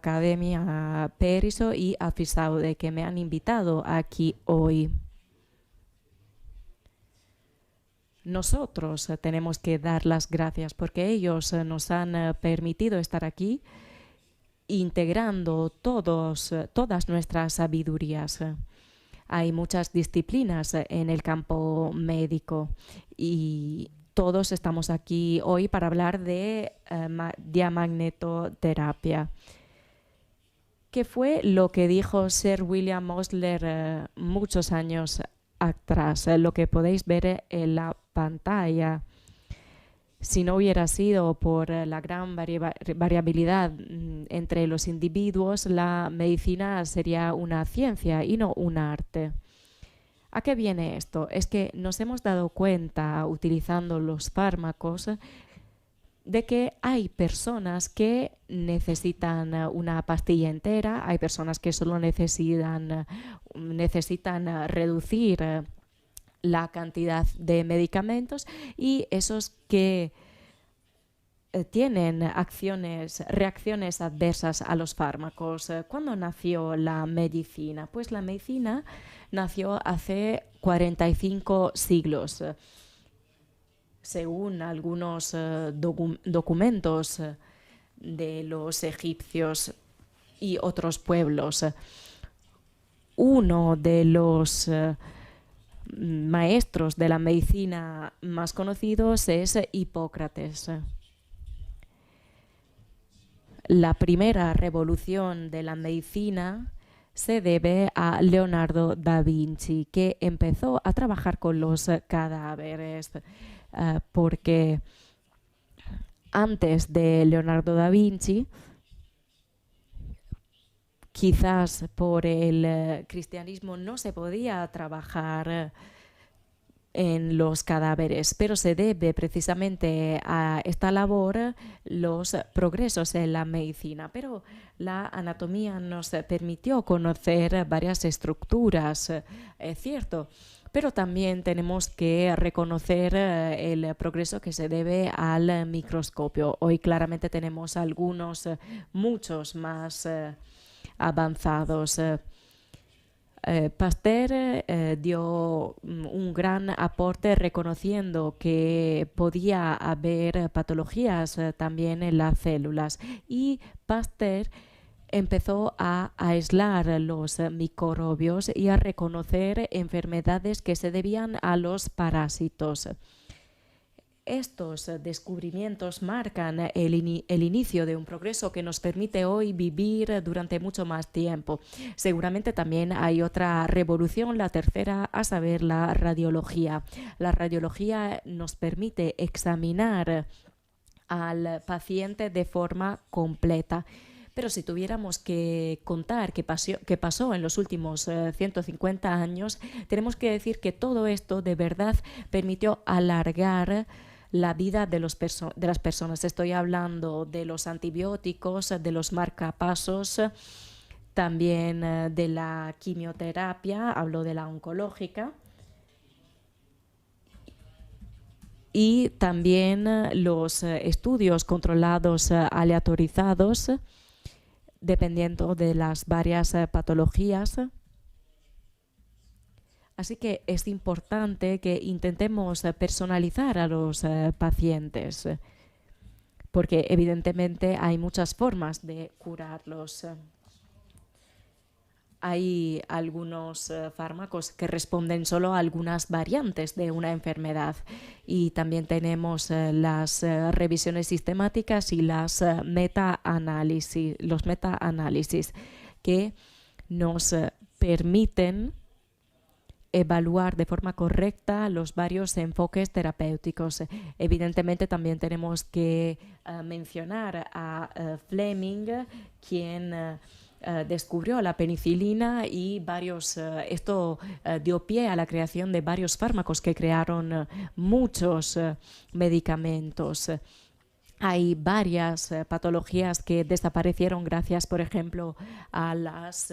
Academia Periso y a FISAUDE, que me han invitado aquí hoy. Nosotros tenemos que dar las gracias porque ellos nos han permitido estar aquí integrando todas nuestras sabidurías. Hay muchas disciplinas en el campo médico y todos estamos aquí hoy para hablar de diamagnetoterapia. ¿Qué fue lo que dijo Sir William Osler muchos años atrás? Lo que podéis ver en la pantalla. Si no hubiera sido por la gran variabilidad entre los individuos, la medicina sería una ciencia y no un arte. ¿A qué viene esto? Es que nos hemos dado cuenta, utilizando los fármacos, de que hay personas que necesitan una pastilla entera, hay personas que solo necesitan reducir la cantidad de medicamentos y esos que tienen reacciones adversas a los fármacos. ¿Cuándo nació la medicina? Pues la medicina nació hace 45 siglos. Según algunos documentos de los egipcios y otros pueblos, uno de los maestros de la medicina más conocidos es Hipócrates. La primera revolución de la medicina se debe a Leonardo da Vinci, que empezó a trabajar con los cadáveres, porque antes de Leonardo da Vinci, quizás por el cristianismo no se podía trabajar en los cadáveres, pero se debe precisamente a esta labor los progresos en la medicina. Pero la anatomía nos permitió conocer varias estructuras, es cierto, pero también tenemos que reconocer el progreso que se debe al microscopio. Hoy claramente tenemos algunos, muchos más avanzados. Pasteur dio un gran aporte reconociendo que podía haber patologías también en las células, y Pasteur empezó a aislar los microbios y a reconocer enfermedades que se debían a los parásitos. Estos descubrimientos marcan el inicio de un progreso que nos permite hoy vivir durante mucho más tiempo. Seguramente también hay otra revolución, la tercera, a saber, la radiología. La radiología nos permite examinar al paciente de forma completa. Pero si tuviéramos que contar qué pasó en los últimos 150 años, tenemos que decir que todo esto de verdad permitió alargar la vida de las personas. Estoy hablando de los antibióticos, de los marcapasos, también de la quimioterapia, hablo de la oncológica, y también los estudios controlados aleatorizados, dependiendo de las varias patologías. Así que es importante que intentemos personalizar a los pacientes, porque evidentemente hay muchas formas de curarlos. Hay algunos fármacos que responden solo a algunas variantes de una enfermedad, y también tenemos las revisiones sistemáticas y los meta-análisis que nos permiten evaluar de forma correcta los varios enfoques terapéuticos. Evidentemente también tenemos que mencionar a Fleming, quien descubrió la penicilina, y esto dio pie a la creación de varios fármacos que crearon muchos medicamentos. Hay varias patologías que desaparecieron gracias, por ejemplo, a las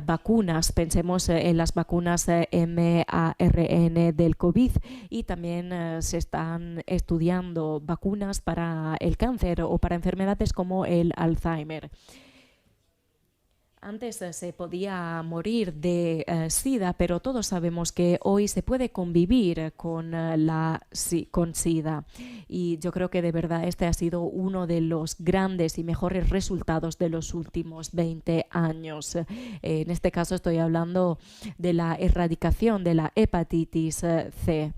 vacunas. Pensemos en las vacunas mRNA del COVID, y también se están estudiando vacunas para el cáncer o para enfermedades como el Alzheimer. Antes se podía morir de SIDA, pero todos sabemos que hoy se puede convivir con, con SIDA. Y yo creo que de verdad este ha sido uno de los grandes y mejores resultados de los últimos 20 años. En este caso estoy hablando de la erradicación de la hepatitis C.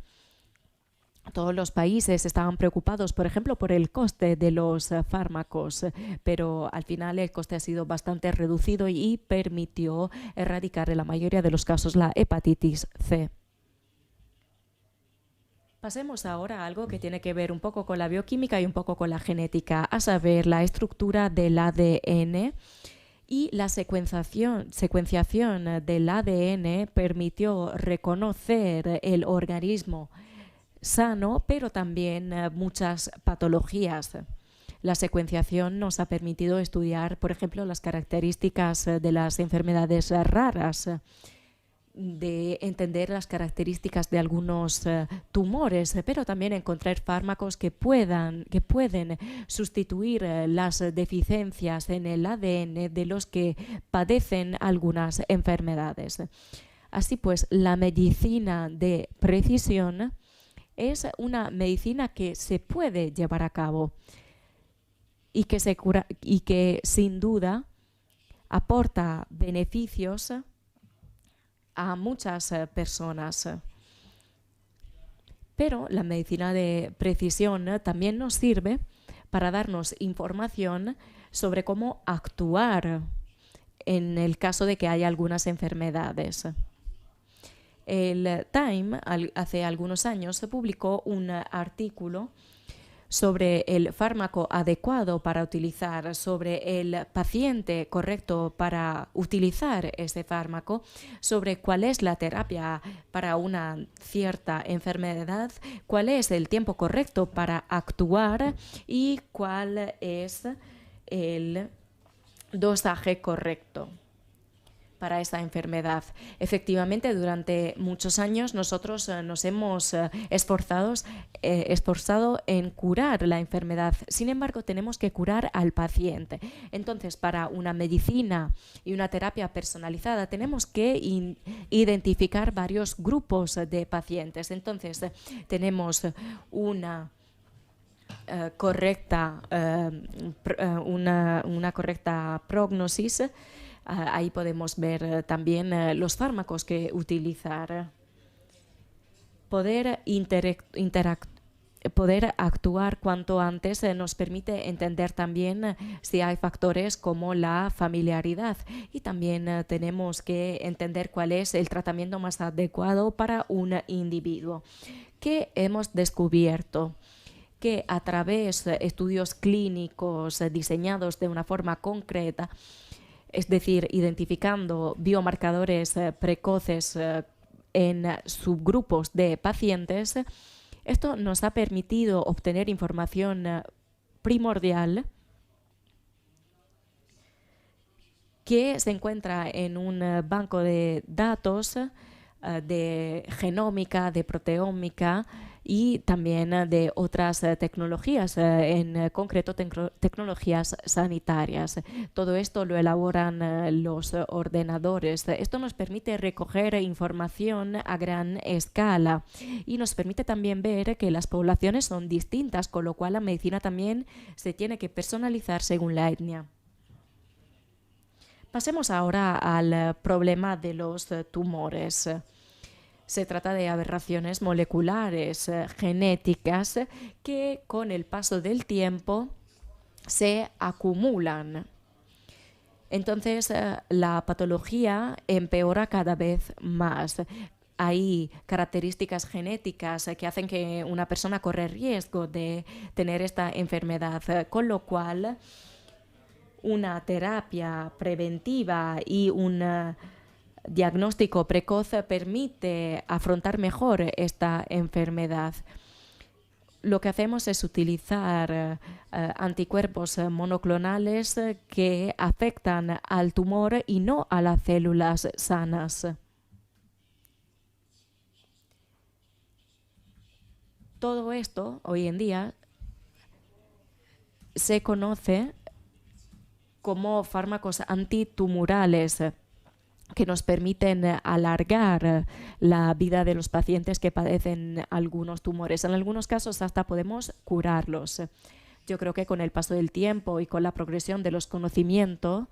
Todos los países estaban preocupados, por ejemplo, por el coste de los fármacos, pero al final el coste ha sido bastante reducido y permitió erradicar en la mayoría de los casos la hepatitis C. Pasemos ahora a algo que tiene que ver un poco con la bioquímica y un poco con la genética, a saber, la estructura del ADN. Y la secuenciación del ADN permitió reconocer el organismo sano, pero también muchas patologías. La secuenciación nos ha permitido estudiar, por ejemplo, las características de las enfermedades raras, de entender las características de algunos tumores, pero también encontrar fármacos que pueden sustituir las deficiencias en el ADN de los que padecen algunas enfermedades. Así pues, la medicina de precisión es una medicina que se puede llevar a cabo y que sin duda aporta beneficios a muchas personas. Pero la medicina de precisión también nos sirve para darnos información sobre cómo actuar en el caso de que haya algunas enfermedades. El Time, hace algunos años, se publicó un artículo sobre el fármaco adecuado para utilizar, sobre el paciente correcto para utilizar ese fármaco, sobre cuál es la terapia para una cierta enfermedad, cuál es el tiempo correcto para actuar y cuál es el dosaje correcto para esa enfermedad. Efectivamente, durante muchos años nosotros nos hemos esforzado en curar la enfermedad. Sin embargo, tenemos que curar al paciente. Entonces, para una medicina y una terapia personalizada, tenemos que identificar varios grupos de pacientes. Entonces, tenemos una correcta prognosis. Ahí podemos ver también los fármacos que utilizar. Poder actuar cuanto antes nos permite entender también si hay factores como la familiaridad, y también tenemos que entender cuál es el tratamiento más adecuado para un individuo. ¿Qué hemos descubierto? Que a través de estudios clínicos diseñados de una forma concreta, es decir, identificando biomarcadores precoces en subgrupos de pacientes, esto nos ha permitido obtener información primordial que se encuentra en un banco de datos de genómica, de proteómica y también de otras tecnologías, en concreto tecnologías sanitarias. Todo esto lo elaboran los ordenadores. Esto nos permite recoger información a gran escala y nos permite también ver que las poblaciones son distintas, con lo cual la medicina también se tiene que personalizar según la etnia. Pasemos ahora al problema de los tumores. Se trata de aberraciones moleculares genéticas que con el paso del tiempo se acumulan. Entonces la patología empeora cada vez más. Hay características genéticas que hacen que una persona corra riesgo de tener esta enfermedad, con lo cual una terapia preventiva y un diagnóstico precoz permite afrontar mejor esta enfermedad. Lo que hacemos es utilizar anticuerpos monoclonales que afectan al tumor y no a las células sanas. Todo esto hoy en día se conoce como fármacos antitumorales que nos permiten alargar la vida de los pacientes que padecen algunos tumores. En algunos casos hasta podemos curarlos. Yo creo que con el paso del tiempo y con la progresión de los conocimientos,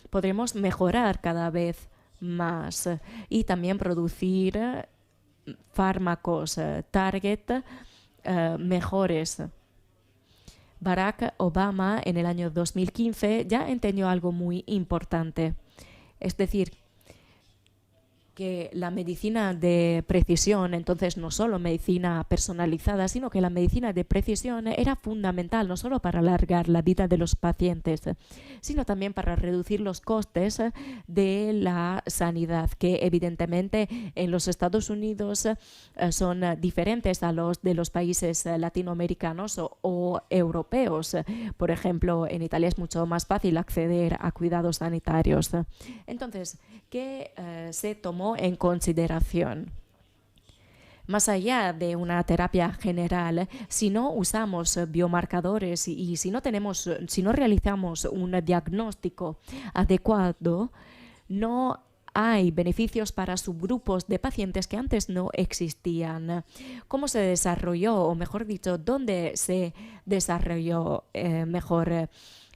podremos mejorar cada vez más y también producir fármacos target mejores. Barack Obama en el año 2015 ya entendió algo muy importante, es decir, que la medicina de precisión, entonces no solo medicina personalizada, sino que la medicina de precisión era fundamental no solo para alargar la vida de los pacientes, sino también para reducir los costes de la sanidad, que evidentemente en los Estados Unidos son diferentes a los de los países latinoamericanos o europeos. Por ejemplo, en Italia es mucho más fácil acceder a cuidados sanitarios. Entonces, ¿qué se tomó en consideración? Más allá de una terapia general, si no usamos biomarcadores y si no realizamos un diagnóstico adecuado, no hay beneficios para subgrupos de pacientes que antes no existían. ¿Cómo se desarrolló, o mejor dicho, dónde se desarrolló mejor?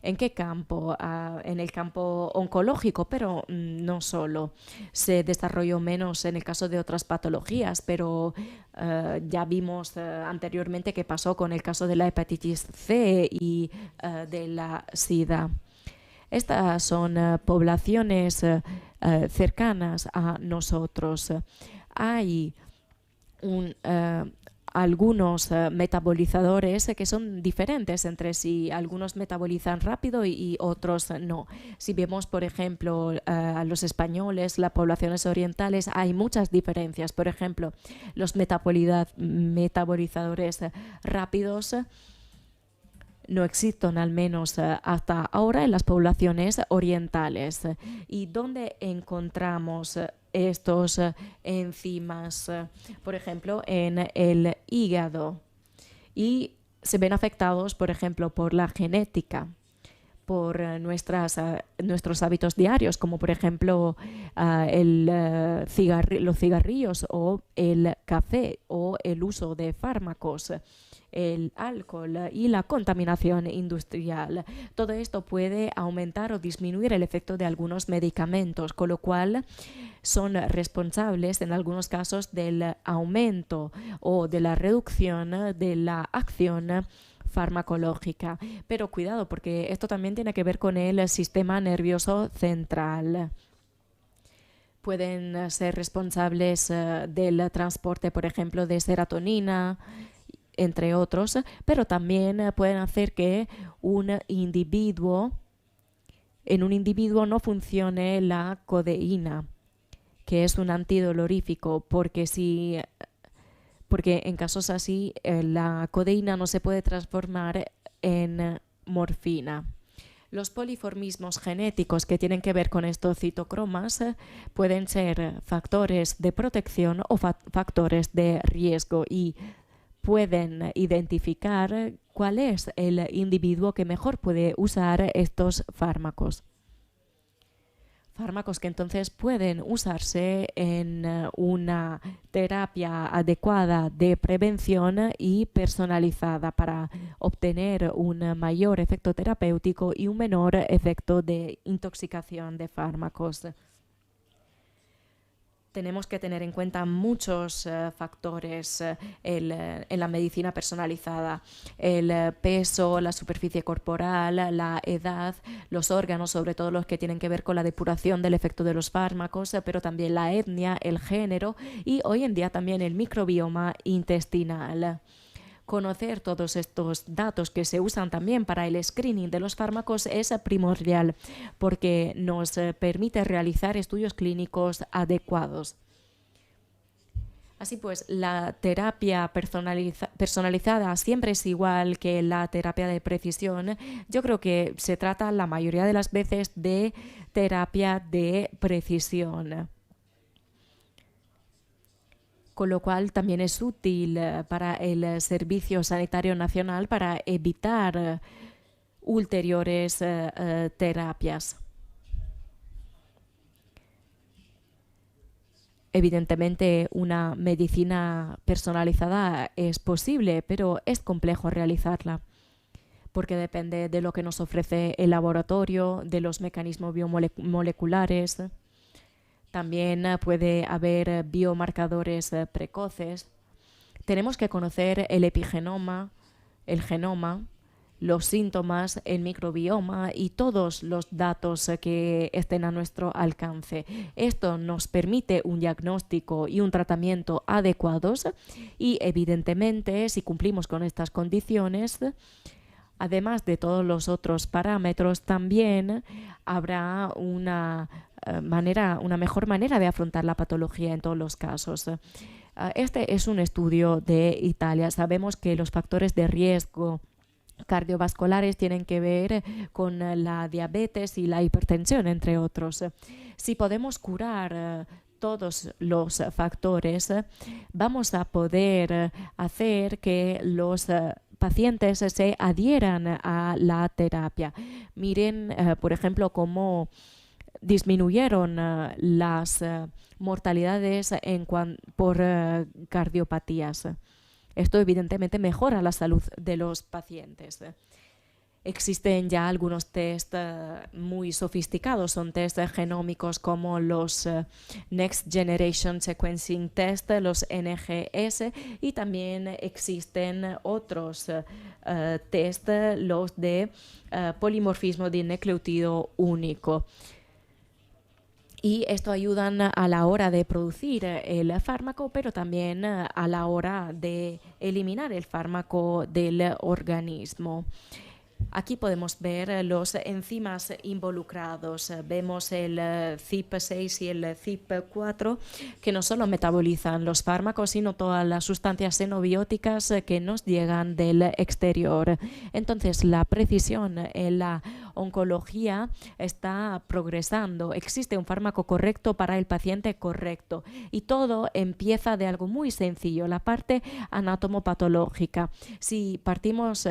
¿En qué campo? En el campo oncológico, pero no solo. Se desarrolló menos en el caso de otras patologías, pero ya vimos anteriormente qué pasó con el caso de la hepatitis C y de la SIDA. Estas son poblaciones cercanas a nosotros. Hay algunos metabolizadores que son diferentes entre sí. Algunos metabolizan rápido y otros no. Si vemos, por ejemplo, a los españoles, las poblaciones orientales, hay muchas diferencias. Por ejemplo, los metabolizadores rápidos no existen, al menos hasta ahora, en las poblaciones orientales. ¿Y dónde encontramos estos enzimas? Por ejemplo, en el hígado. Y se ven afectados, por ejemplo, por la genética, por nuestros hábitos diarios, como por ejemplo los cigarrillos o el café o el uso de fármacos, el alcohol y la contaminación industrial. Todo esto puede aumentar o disminuir el efecto de algunos medicamentos, con lo cual son responsables en algunos casos del aumento o de la reducción de la acción farmacológica. Pero cuidado, porque esto también tiene que ver con el sistema nervioso central. Pueden ser responsables del transporte, por ejemplo, de serotonina, entre otros, pero también pueden hacer que en un individuo no funcione la codeína, que es un antidolorífico, porque en casos así la codeína no se puede transformar en morfina. Los poliformismos genéticos que tienen que ver con estos citocromas pueden ser factores de protección o factores de riesgo, y pueden identificar cuál es el individuo que mejor puede usar estos fármacos. Fármacos que entonces pueden usarse en una terapia adecuada de prevención y personalizada para obtener un mayor efecto terapéutico y un menor efecto de intoxicación de fármacos. Tenemos que tener en cuenta muchos factores en la medicina personalizada: el peso, la superficie corporal, la edad, los órganos, sobre todo los que tienen que ver con la depuración del efecto de los fármacos, pero también la etnia, el género y hoy en día también el microbioma intestinal. Conocer todos estos datos que se usan también para el screening de los fármacos es primordial, porque nos permite realizar estudios clínicos adecuados. Así pues, la terapia personalizada siempre es igual que la terapia de precisión. Yo creo que se trata la mayoría de las veces de terapia de precisión, con lo cual también es útil para el Servicio Sanitario Nacional para evitar ulteriores terapias. Evidentemente, una medicina personalizada es posible, pero es complejo realizarla, porque depende de lo que nos ofrece el laboratorio, de los mecanismos biomoleculares. También puede haber biomarcadores precoces. Tenemos que conocer el epigenoma, el genoma, los síntomas, el microbioma y todos los datos que estén a nuestro alcance. Esto nos permite un diagnóstico y un tratamiento adecuados y, evidentemente, si cumplimos con estas condiciones, además de todos los otros parámetros, también habrá una mejor manera de afrontar la patología en todos los casos. Este es un estudio de Italia. Sabemos que los factores de riesgo cardiovasculares tienen que ver con la diabetes y la hipertensión, entre otros. Si podemos curar todos los factores, vamos a poder hacer que los pacientes se adhieran a la terapia. Miren, por ejemplo, cómo disminuyeron las mortalidades por cardiopatías. Esto evidentemente mejora la salud de los pacientes. Existen ya algunos test muy sofisticados, son test genómicos como los Next Generation Sequencing Test, los NGS, y también existen otros test, los de polimorfismo de nucleótido único. Y esto ayudan a la hora de producir el fármaco, pero también a la hora de eliminar el fármaco del organismo. Aquí podemos ver los enzimas involucrados. Vemos el CYP6 y el CYP4, que no solo metabolizan los fármacos, sino todas las sustancias xenobióticas que nos llegan del exterior. Entonces, la precisión en la oncología está progresando. Existe un fármaco correcto para el paciente correcto. Y todo empieza de algo muy sencillo, la parte anatomopatológica. Si partimos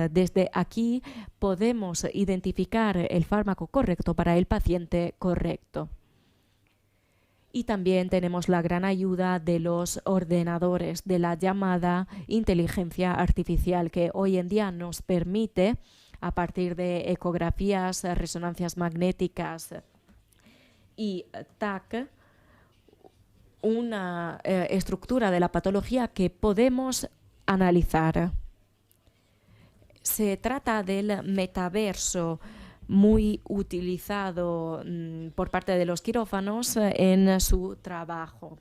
desde aquí, podemos identificar el fármaco correcto para el paciente correcto. Y también tenemos la gran ayuda de los ordenadores, de la llamada inteligencia artificial, que hoy en día nos permite, a partir de ecografías, resonancias magnéticas y TAC, una estructura de la patología que podemos analizar. Se trata del metaverso muy utilizado por parte de los quirófanos en su trabajo.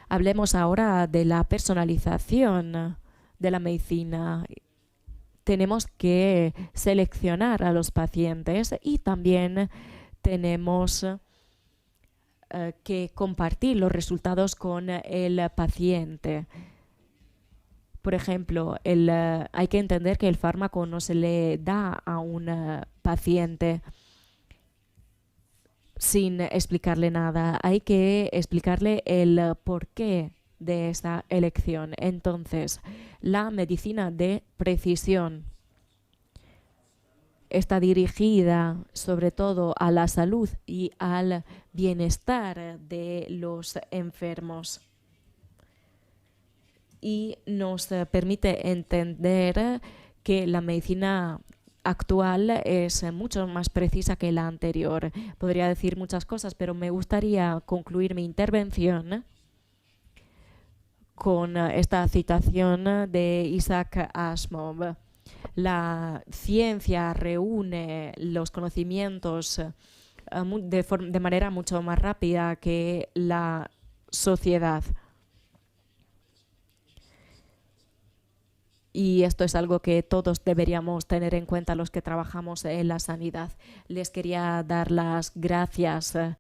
Hablemos ahora de la personalización de la medicina. Tenemos que seleccionar a los pacientes y también tenemos que compartir los resultados con el paciente. Por ejemplo, hay que entender que el fármaco no se le da a un paciente sin explicarle nada. Hay que explicarle el porqué de esa elección. Entonces, la medicina de precisión está dirigida sobre todo a la salud y al bienestar de los enfermos. Y nos permite entender que la medicina actual es mucho más precisa que la anterior. Podría decir muchas cosas, pero me gustaría concluir mi intervención con esta citación de Isaac Asimov. La ciencia reúne los conocimientos de manera mucho más rápida que la sociedad. Y esto es algo que todos deberíamos tener en cuenta los que trabajamos en la sanidad. Les quería dar las gracias